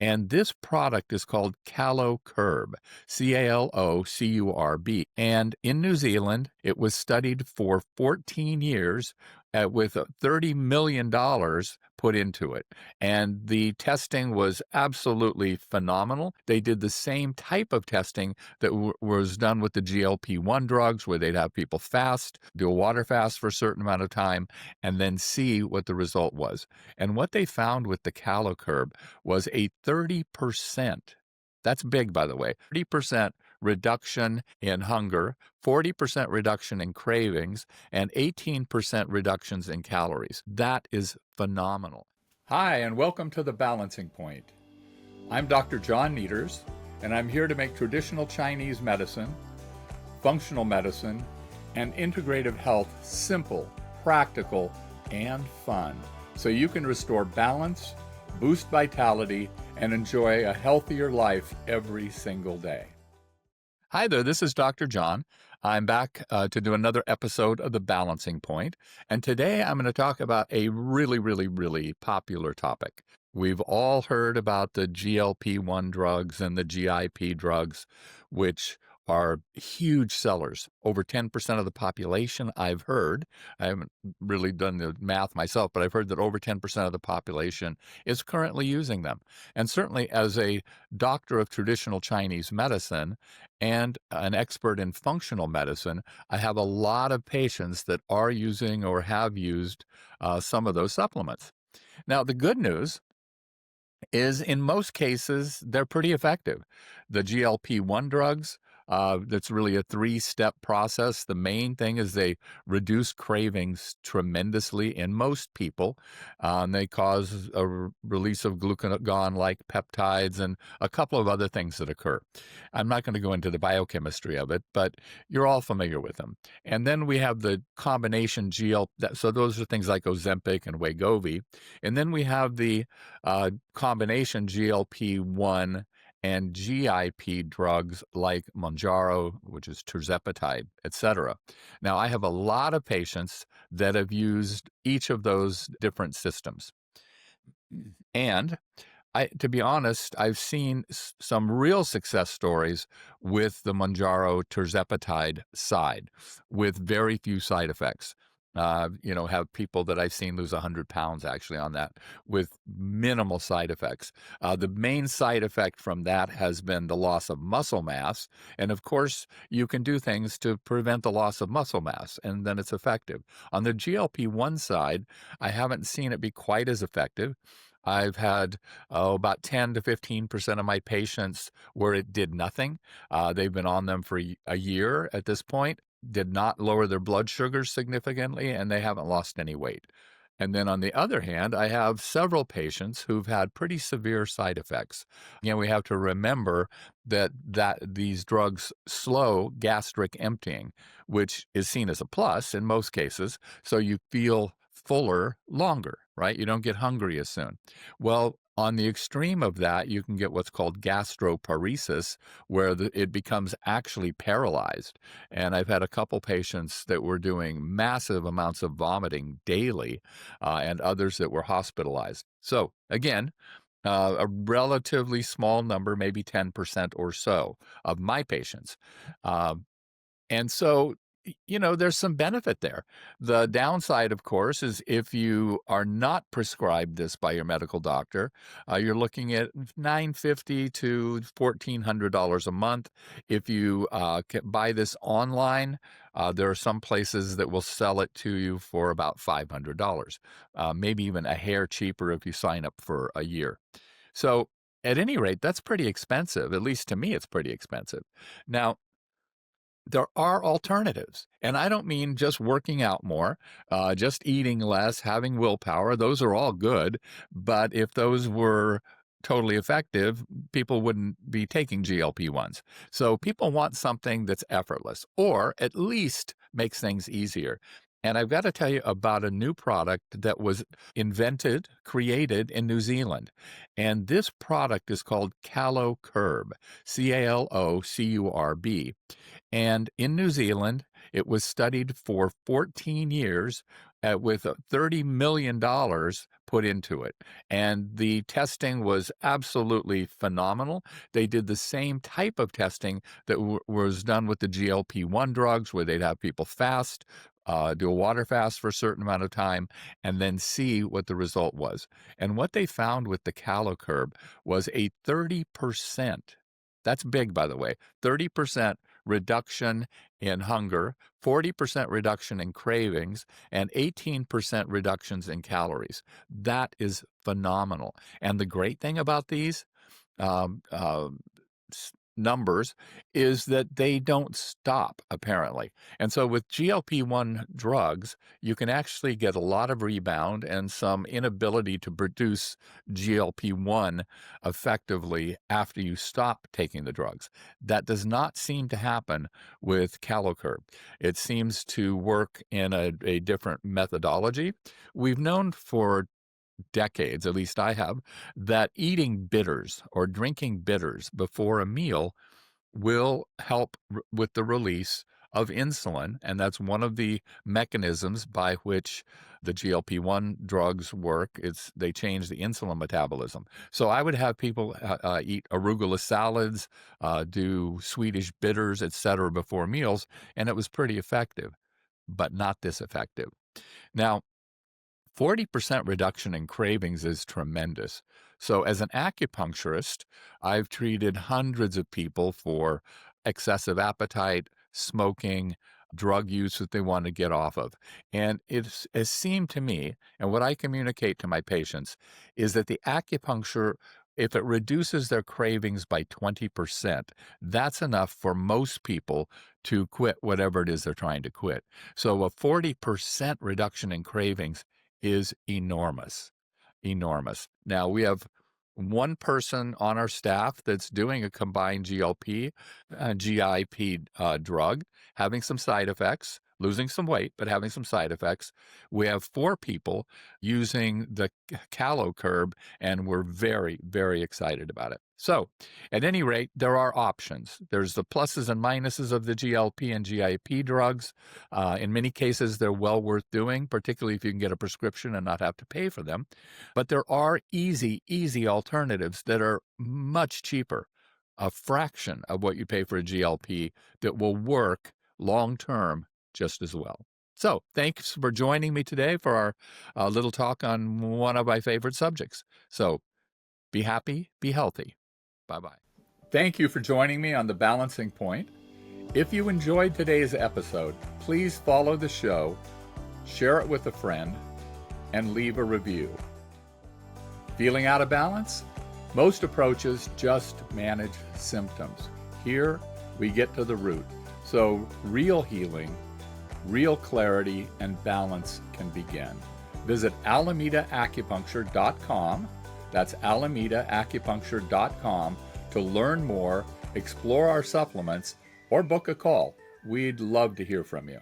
And this product is called CaloCurb, CALOCURB. And in New Zealand, it was studied for 14 years with $30 million put into it. And the testing was absolutely phenomenal. They did the same type of testing that was done with the GLP-1 drugs, where they'd have people fast, do a water fast for a certain amount of time, and then see what the result was. And what they found with the CaloCurb was a 30%, that's big, by the way, 30% reduction in hunger, 40% reduction in cravings, and 18% reductions in calories. That is phenomenal. Hi, and welcome to The Balancing Point. I'm Dr. John Nieters, and I'm here to make traditional Chinese medicine, functional medicine, and integrative health simple, practical, and fun, so you can restore balance, boost vitality, and enjoy a healthier life every single day. Hi there, this is Dr. John. I'm back to do another episode of The Balancing Point, and today I'm going to talk about a really popular topic. We've all heard about the GLP-1 drugs and the GIP drugs, which are huge sellers. Over 10% of the population, I've heard, I haven't really done the math myself, but I've heard that over 10% of the population is currently using them. And certainly as a doctor of traditional Chinese medicine and an expert in functional medicine, I have a lot of patients that are using or have used some of those supplements. Now, the good news is in most cases, they're pretty effective. The GLP-1 drugs, that's really a three-step process. The main thing is they reduce cravings tremendously in most people. They cause a release of glucagon-like peptides and a couple of other things that occur. I'm not going to go into the biochemistry of it, but you're all familiar with them. And then we have the combination so those are things like Ozempic and Wegovy. And then we have the combination GLP-1 and GIP drugs like Mounjaro, which is tirzepatide, etc. Now, I have a lot of patients that have used each of those different systems. And to be honest, I've seen some real success stories with the Mounjaro tirzepatide side with very few side effects. Have people that I've seen lose 100 pounds actually on that with minimal side effects. The main side effect from that has been the loss of muscle mass. And of course, you can do things to prevent the loss of muscle mass, and then it's effective. On the GLP-1 side, I haven't seen it be quite as effective. I've had about 10 to 15% of my patients where it did nothing. They've been on them for a year at this point, did not lower their blood sugars significantly, and they haven't lost any weight. And then on the other hand, I have several patients who've had pretty severe side effects. Again, we have to remember that these drugs slow gastric emptying, which is seen as a plus in most cases. So you feel fuller longer, right? You don't get hungry as soon. Well, on the extreme of that, you can get what's called gastroparesis, where it becomes actually paralyzed. And I've had a couple patients that were doing massive amounts of vomiting daily, and others that were hospitalized. So again, a relatively small number, maybe 10% or so of my patients. And so there's some benefit there. The downside, of course, is if you are not prescribed this by your medical doctor, you're looking at $950 to $1,400 a month. If you can buy this online, there are some places that will sell it to you for about $500, maybe even a hair cheaper if you sign up for a year. So at any rate, that's pretty expensive. At least to me, it's pretty expensive. Now, there are alternatives. And I don't mean just working out more, just eating less, having willpower. Those are all good. But if those were totally effective, people wouldn't be taking GLP-1s. So people want something that's effortless, or at least makes things easier. And I've got to tell you about a new product that was created in New Zealand. And this product is called CaloCurb, CALOCURB. And in New Zealand, it was studied for 14 years with $30 million put into it. And the testing was absolutely phenomenal. They did the same type of testing that was done with the GLP-1 drugs, where they'd have people fast, do a water fast for a certain amount of time, and then see what the result was. And what they found with the CaloCurb was a 30%, that's big, by the way, 30% reduction in hunger, 40% reduction in cravings, and 18% reductions in calories. That is phenomenal. And the great thing about these um, uh, numbers is that they don't stop, apparently. And so with GLP-1 drugs, you can actually get a lot of rebound and some inability to produce GLP-1 effectively after you stop taking the drugs. That does not seem to happen with CaloCurb. It seems to work in a different methodology. We've known for decades, at least I have, that eating bitters or drinking bitters before a meal will help with the release of insulin. And that's one of the mechanisms by which the GLP-1 drugs work. They change the insulin metabolism. So I would have people eat arugula salads, do Swedish bitters, etc. before meals, and it was pretty effective, but not this effective. Now, 40% reduction in cravings is tremendous. So as an acupuncturist, I've treated hundreds of people for excessive appetite, smoking, drug use that they want to get off of. And it has seemed to me, and what I communicate to my patients, is that the acupuncture, if it reduces their cravings by 20%, that's enough for most people to quit whatever it is they're trying to quit. So a 40% reduction in cravings is enormous, enormous. Now, we have one person on our staff that's doing a combined GLP, GIP drug, having some side effects, losing some weight, but having some side effects. We have 4 people using the CaloCurb, and we're very, very excited about it. So, at any rate, there are options. There's the pluses and minuses of the GLP and GIP drugs. In many cases, they're well worth doing, particularly if you can get a prescription and not have to pay for them. But there are easy alternatives that are much cheaper, a fraction of what you pay for a GLP, that will work long-term just as well. So thanks for joining me today for our little talk on one of my favorite subjects. So be happy, be healthy. Bye-bye. Thank you for joining me on The Balancing Point. If you enjoyed today's episode, please follow the show, share it with a friend, and leave a review. Feeling out of balance? Most approaches just manage symptoms. Here, we get to the root. So real healing, real clarity, and balance can begin. Visit AlamedaAcupuncture.com. That's AlamedaAcupuncture.com to learn more, explore our supplements, or book a call. We'd love to hear from you.